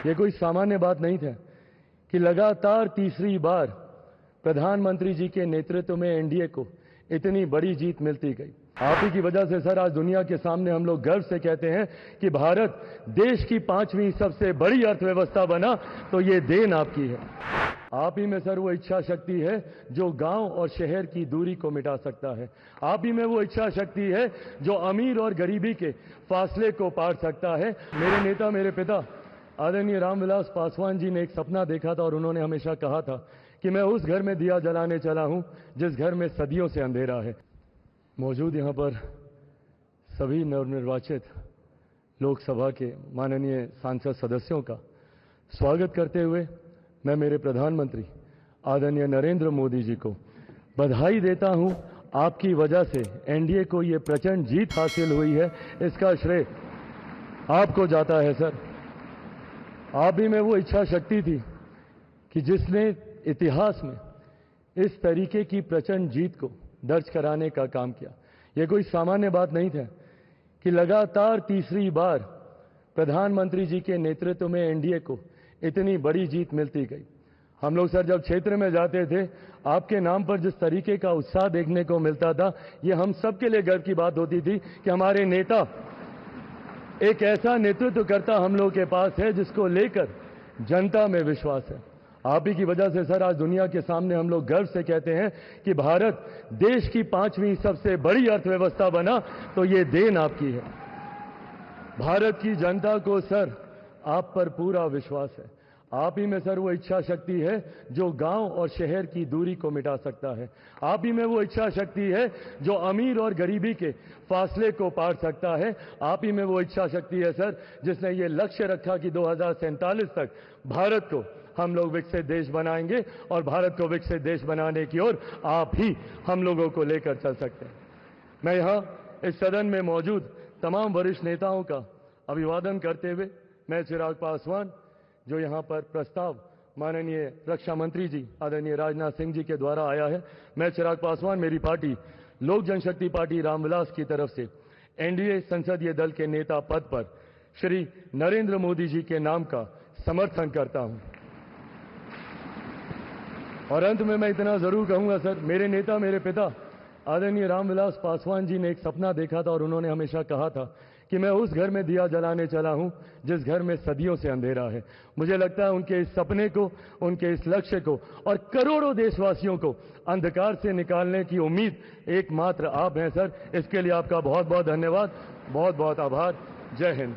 ये कोई सामान्य बात नहीं था कि लगातार तीसरी बार प्रधानमंत्री जी के नेतृत्व में एनडीए को इतनी बड़ी जीत मिलती गई। आप ही की वजह से सर आज दुनिया के सामने हम लोग गर्व से कहते हैं कि भारत देश की 5वीं सबसे बड़ी अर्थव्यवस्था बना, तो ये देन आपकी है। आप ही में सर वो इच्छा शक्ति है जो गांव और शहर की दूरी को मिटा सकता है। आप ही में वो इच्छा शक्ति है जो अमीर और गरीबी के फासले को पार सकता है। मेरे नेता, मेरे पिता आदरणीय रामविलास पासवान जी ने एक सपना देखा था और उन्होंने हमेशा कहा था कि मैं उस घर में दिया जलाने चला हूं जिस घर में सदियों से अंधेरा है। मौजूद यहां पर सभी नवनिर्वाचित लोकसभा के माननीय सांसद सदस्यों का स्वागत करते हुए मैं मेरे प्रधानमंत्री आदरणीय नरेंद्र मोदी जी को बधाई देता हूं। आपकी वजह से एनडीए को ये प्रचंड जीत हासिल हुई है, इसका श्रेय आपको जाता है सर। आप ही में वो इच्छा शक्ति थी कि जिसने इतिहास में इस तरीके की प्रचंड जीत को दर्ज कराने का काम किया। यह कोई सामान्य बात नहीं था कि लगातार तीसरी बार प्रधानमंत्री जी के नेतृत्व में एनडीए को इतनी बड़ी जीत मिलती गई। हम लोग सर जब क्षेत्र में जाते थे, आपके नाम पर जिस तरीके का उत्साह देखने को मिलता था, ये हम सब के लिए गर्व की बात होती थी कि हमारे नेता एक ऐसा नेतृत्व करता हम लोग के पास है जिसको लेकर जनता में विश्वास है। आप ही की वजह से सर आज दुनिया के सामने हम लोग गर्व से कहते हैं कि भारत देश की 5वीं सबसे बड़ी अर्थव्यवस्था बना, तो ये देन आपकी है। भारत की जनता को सर आप पर पूरा विश्वास है। आप ही में सर वो इच्छा शक्ति है जो गांव और शहर की दूरी को मिटा सकता है। आप ही में वो इच्छा शक्ति है जो अमीर और गरीबी के फासले को पार सकता है। आप ही में वो इच्छा शक्ति है सर जिसने ये लक्ष्य रखा कि 2047 तक भारत को हम लोग विकसित देश बनाएंगे और भारत को विकसित देश बनाने की ओर आप ही हम लोगों को लेकर चल सकते हैं। मैं यहां इस सदन में मौजूद तमाम वरिष्ठ नेताओं का अभिवादन करते हुए मैं चिराग पासवान, जो यहां पर प्रस्ताव माननीय रक्षा मंत्री जी आदरणीय राजनाथ सिंह जी के द्वारा आया है, मैं चिराग पासवान मेरी पार्टी लोक जनशक्ति पार्टी रामविलास की तरफ से एनडीए संसदीय दल के नेता पद पर श्री नरेंद्र मोदी जी के नाम का समर्थन करता हूं। और अंत में मैं इतना जरूर कहूंगा सर, मेरे नेता, मेरे पिता आदरणीय रामविलास पासवान जी ने एक सपना देखा था और उन्होंने हमेशा कहा था कि मैं उस घर में दिया जलाने चला हूं जिस घर में सदियों से अंधेरा है। मुझे लगता है उनके इस सपने को, उनके इस लक्ष्य को और करोड़ों देशवासियों को अंधकार से निकालने की उम्मीद एकमात्र आप हैं सर। इसके लिए आपका बहुत बहुत धन्यवाद, बहुत बहुत आभार। जय हिंद।